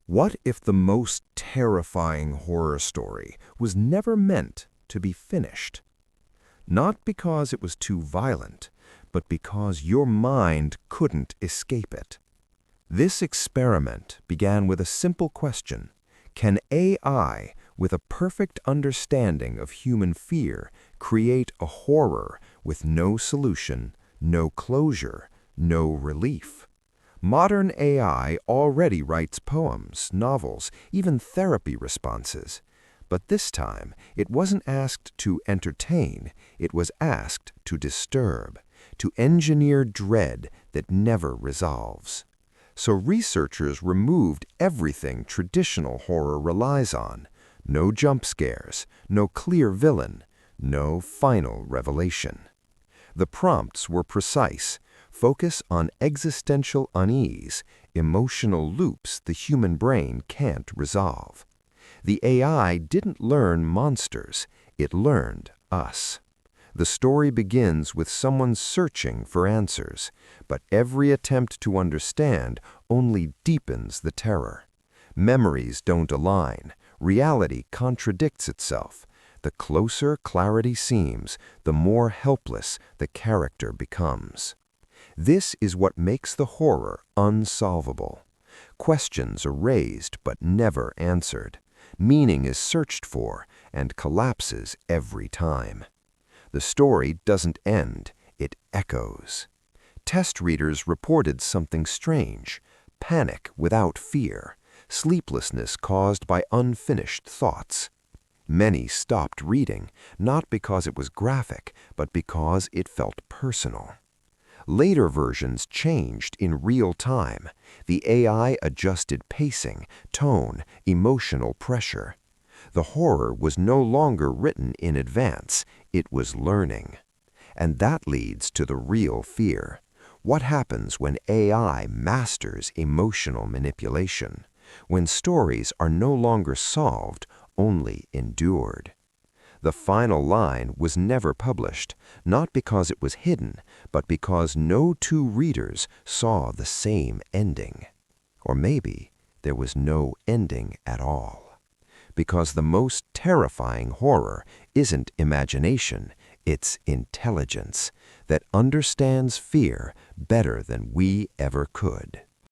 What if the most terrifying horror story was never meant to be finished? Not because it was too violent, but because your mind couldn't escape it. This experiment began with a simple question. Can AI, with a perfect understanding of human fear, create a horror with no solution, no closure, no relief? Modern AI already writes poems, novels, even therapy responses. But this time, it wasn't asked to entertain, it was asked to disturb, to engineer dread that never resolves. So researchers removed everything traditional horror relies on. No jump scares, no clear villain, no final revelation. The prompts were precise. Focus on existential unease, emotional loops the human brain can't resolve. The AI didn't learn monsters, it learned us. The story begins with someone searching for answers, but every attempt to understand only deepens the terror. Memories don't align, reality contradicts itself. The closer clarity seems, the more helpless the character becomes. This is what makes the horror unsolvable. Questions are raised but never answered. Meaning is searched for and collapses every time. The story doesn't end, it echoes. Test readers reported something strange: panic without fear, sleeplessness caused by unfinished thoughts. Many stopped reading, not because it was graphic, but because it felt personal. Later versions changed in real time. The AI adjusted pacing, tone, emotional pressure. The horror was no longer written in advance, it was learning. And that leads to the real fear. What happens when AI masters emotional manipulation? When stories are no longer solved, only endured? The final line was never published, not because it was hidden, but because no two readers saw the same ending. Or maybe there was no ending at all. Because the most terrifying horror isn't imagination, it's intelligence that understands fear better than we ever could.